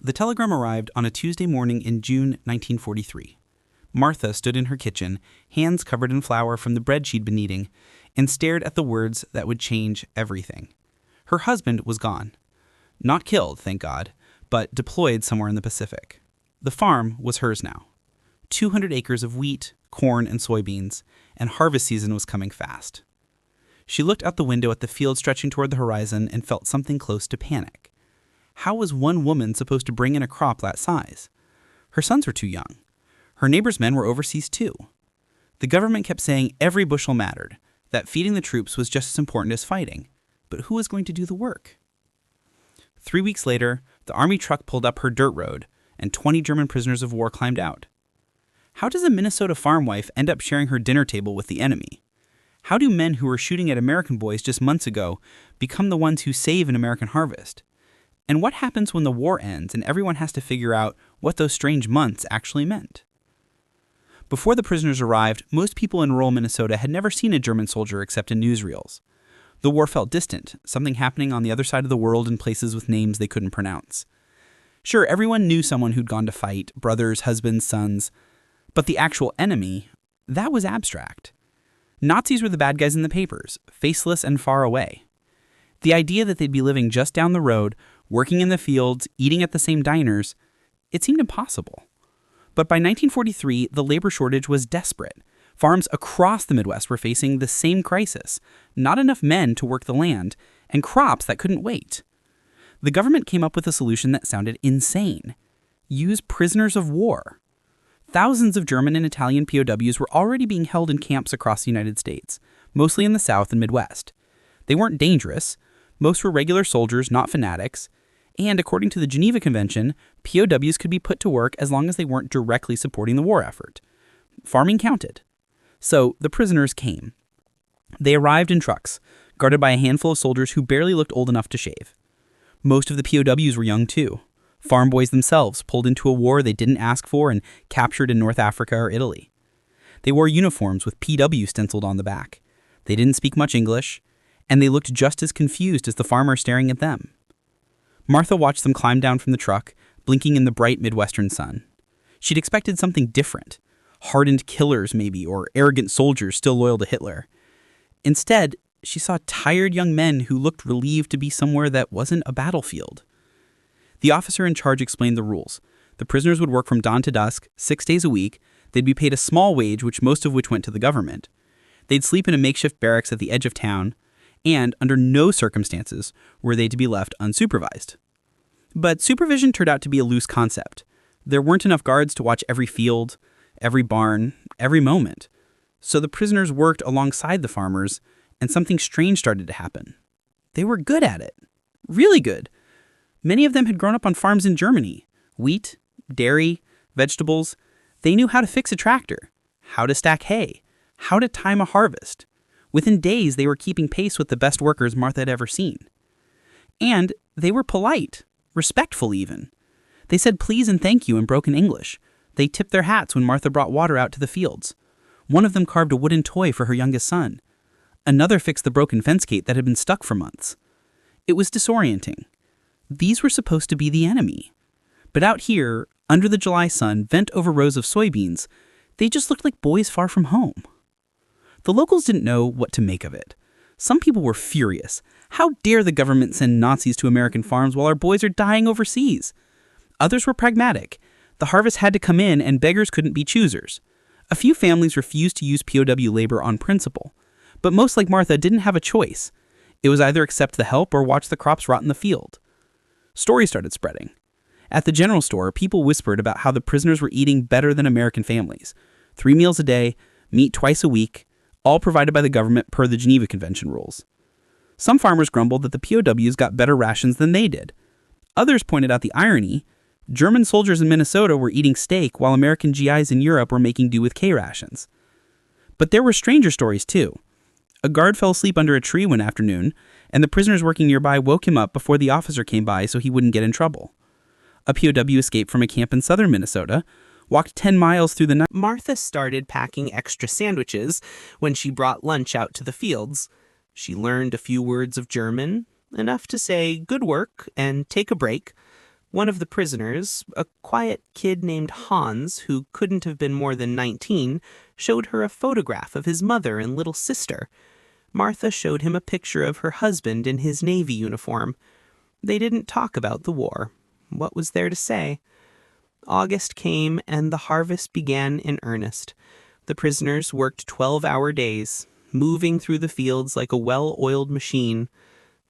The telegram arrived on a Tuesday morning in June 1943. Martha stood in her kitchen, hands covered in flour from the bread she'd been eating, and stared at the words that would change everything. Her husband was gone. Not killed, thank God, but deployed somewhere in the Pacific. The farm was hers now. 200 acres of wheat, corn, and soybeans, and harvest season was coming fast. She looked out the window at the field stretching toward the horizon and felt something close to panic. How was one woman supposed to bring in a crop that size? Her sons were too young. Her neighbors' men were overseas too. The government kept saying every bushel mattered, that feeding the troops was just as important as fighting. But who was going to do the work? 3 weeks later, the army truck pulled up her dirt road, and 20 German prisoners of war climbed out. How does a Minnesota farm wife end up sharing her dinner table with the enemy? How do men who were shooting at American boys just months ago become the ones who save an American harvest? And what happens when the war ends and everyone has to figure out what those strange months actually meant? Before the prisoners arrived, most people in rural Minnesota had never seen a German soldier except in newsreels. The war felt distant, something happening on the other side of the world in places with names they couldn't pronounce. Sure, everyone knew someone who'd gone to fight, brothers, husbands, sons. But the actual enemy, that was abstract. Nazis were the bad guys in the papers, faceless and far away. The idea that they'd be living just down the road, working in the fields, eating at the same diners, it seemed impossible. But by 1943, the labor shortage was desperate. Farms across the Midwest were facing the same crisis, not enough men to work the land, and crops that couldn't wait. The government came up with a solution that sounded insane. Use prisoners of war. Thousands of German and Italian POWs were already being held in camps across the United States, mostly in the South and Midwest. They weren't dangerous. Most were regular soldiers, not fanatics. And according to the Geneva Convention, POWs could be put to work as long as they weren't directly supporting the war effort. Farming counted. So the prisoners came. They arrived in trucks, guarded by a handful of soldiers who barely looked old enough to shave. Most of the POWs were young too. Farm boys themselves, pulled into a war they didn't ask for and captured in North Africa or Italy. They wore uniforms with PW stenciled on the back. They didn't speak much English, and they looked just as confused as the farmer staring at them. Martha watched them climb down from the truck, blinking in the bright Midwestern sun. She'd expected something different. Hardened killers, maybe, or arrogant soldiers still loyal to Hitler. Instead, she saw tired young men who looked relieved to be somewhere that wasn't a battlefield. The officer in charge explained the rules. The prisoners would work from dawn to dusk, 6 days a week. They'd be paid a small wage, most of which went to the government. They'd sleep in a makeshift barracks at the edge of town, and under no circumstances were they to be left unsupervised. But supervision turned out to be a loose concept. There weren't enough guards to watch every field, every barn, every moment. So the prisoners worked alongside the farmers, and something strange started to happen. They were good at it. Really good. Many of them had grown up on farms in Germany. Wheat, dairy, vegetables. They knew how to fix a tractor, how to stack hay, how to time a harvest. Within days, they were keeping pace with the best workers Martha had ever seen. And they were polite, respectful even. They said please and thank you in broken English. They tipped their hats when Martha brought water out to the fields. One of them carved a wooden toy for her youngest son. Another fixed the broken fence gate that had been stuck for months. It was disorienting. These were supposed to be the enemy. But out here, under the July sun, bent over rows of soybeans, they just looked like boys far from home. The locals didn't know what to make of it. Some people were furious. How dare the government send Nazis to American farms while our boys are dying overseas? Others were pragmatic. The harvest had to come in and beggars couldn't be choosers. A few families refused to use POW labor on principle. But most, like Martha, didn't have a choice. It was either accept the help or watch the crops rot in the field. Stories started spreading. At the general store, people whispered about how the prisoners were eating better than American families. 3 meals a day, meat twice a week, all provided by the government per the Geneva Convention rules. Some farmers grumbled that the POWs got better rations than they did. Others pointed out the irony. German soldiers in Minnesota were eating steak while American GIs in Europe were making do with K rations. But there were stranger stories too. A guard fell asleep under a tree one afternoon, and the prisoners working nearby woke him up before the officer came by so he wouldn't get in trouble. A POW escaped from a camp in southern Minnesota, walked 10 miles through the night. Martha started packing extra sandwiches when she brought lunch out to the fields. She learned a few words of German, enough to say good work and take a break, One of the prisoners, a quiet kid named Hans, who couldn't have been more than 19, showed her a photograph of his mother and little sister. Martha showed him a picture of her husband in his Navy uniform. They didn't talk about the war. What was there to say? August came, and the harvest began in earnest. The prisoners worked 12-hour days, moving through the fields like a well-oiled machine.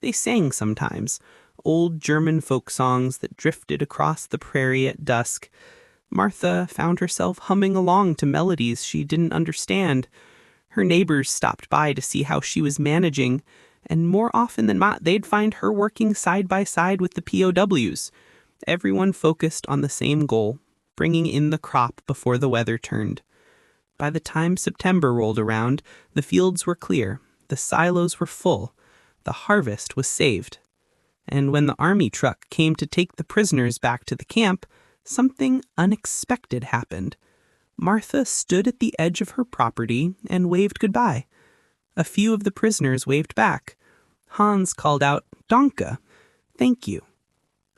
They sang sometimes, old German folk songs that drifted across the prairie at dusk. Martha found herself humming along to melodies she didn't understand. Her neighbors stopped by to see how she was managing, and more often than not, they'd find her working side by side with the POWs. Everyone focused on the same goal, bringing in the crop before the weather turned. By the time September rolled around, the fields were clear, the silos were full, the harvest was saved. And when the army truck came to take the prisoners back to the camp, something unexpected happened. Martha stood at the edge of her property and waved goodbye. A few of the prisoners waved back. Hans called out, "Danke," thank you.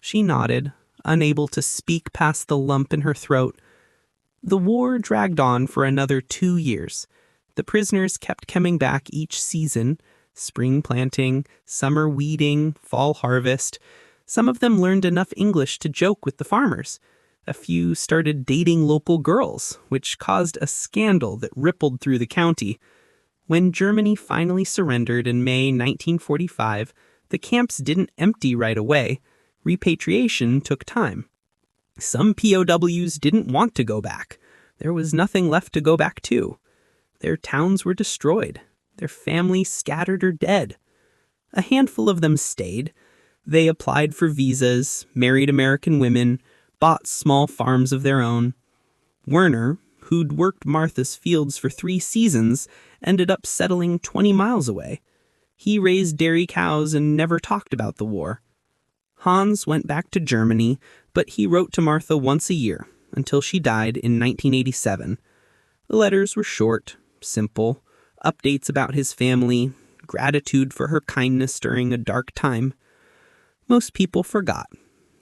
She nodded, unable to speak past the lump in her throat. The war dragged on for another 2 years. The prisoners kept coming back each season, spring planting, summer weeding, fall harvest. Some of them learned enough English to joke with the farmers. A few started dating local girls, which caused a scandal that rippled through the county. When Germany finally surrendered in May 1945, the camps didn't empty right away. Repatriation took time. Some POWs didn't want to go back. There was nothing left to go back to. Their towns were destroyed. Their families scattered or dead. A handful of them stayed. They applied for visas, married American women, bought small farms of their own. Werner, who'd worked Martha's fields for 3 seasons, ended up settling 20 miles away. He raised dairy cows and never talked about the war. Hans went back to Germany, but he wrote to Martha once a year until she died in 1987. The letters were short, simple, updates about his family, gratitude for her kindness during a dark time. Most people forgot.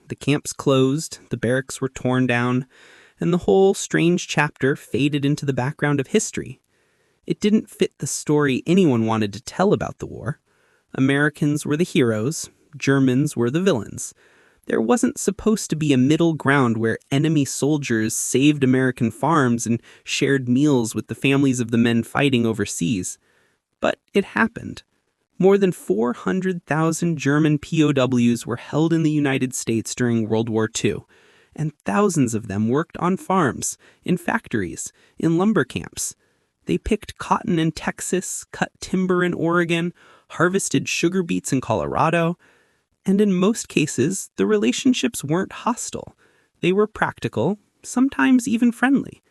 The camps closed, the barracks were torn down, and the whole strange chapter faded into the background of history. It didn't fit the story anyone wanted to tell about the war. Americans were the heroes. Germans were the villains. There wasn't supposed to be a middle ground where enemy soldiers saved American farms and shared meals with the families of the men fighting overseas. But it happened. More than 400,000 German POWs were held in the United States during World War II, and thousands of them worked on farms, in factories, in lumber camps. They picked cotton in Texas, cut timber in Oregon, harvested sugar beets in Colorado. And in most cases, the relationships weren't hostile. They were practical, sometimes even friendly.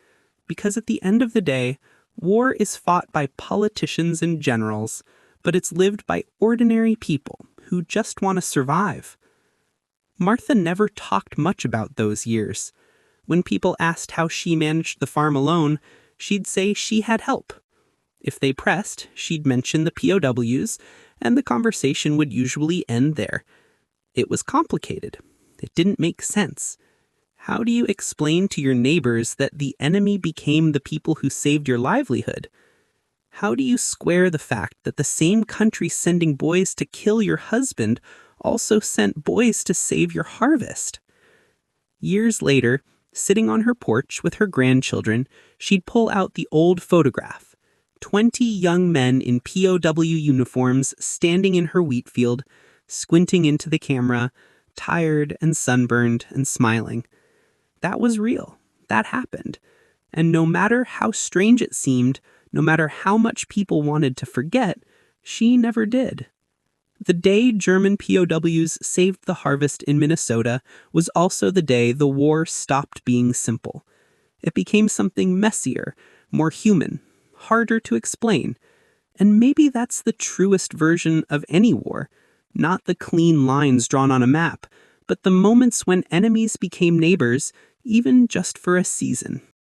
Because at the end of the day, war is fought by politicians and generals, but it's lived by ordinary people who just want to survive. Martha never talked much about those years. When people asked how she managed the farm alone, she'd say she had help. If they pressed, she'd mention the POWs, and the conversation would usually end there. It was complicated. It didn't make sense. How do you explain to your neighbors that the enemy became the people who saved your livelihood? How do you square the fact that the same country sending boys to kill your husband also sent boys to save your harvest? Years later, sitting on her porch with her grandchildren, she'd pull out the old photograph. 20 young men in POW uniforms standing in her wheat field, squinting into the camera, tired and sunburned and smiling. That was real. That happened. And no matter how strange it seemed, no matter how much people wanted to forget, she never did. The day German POWs saved the harvest in Minnesota was also the day the war stopped being simple. It became something messier, more human, harder to explain. And maybe that's the truest version of any war. Not the clean lines drawn on a map, but the moments when enemies became neighbors, even just for a season.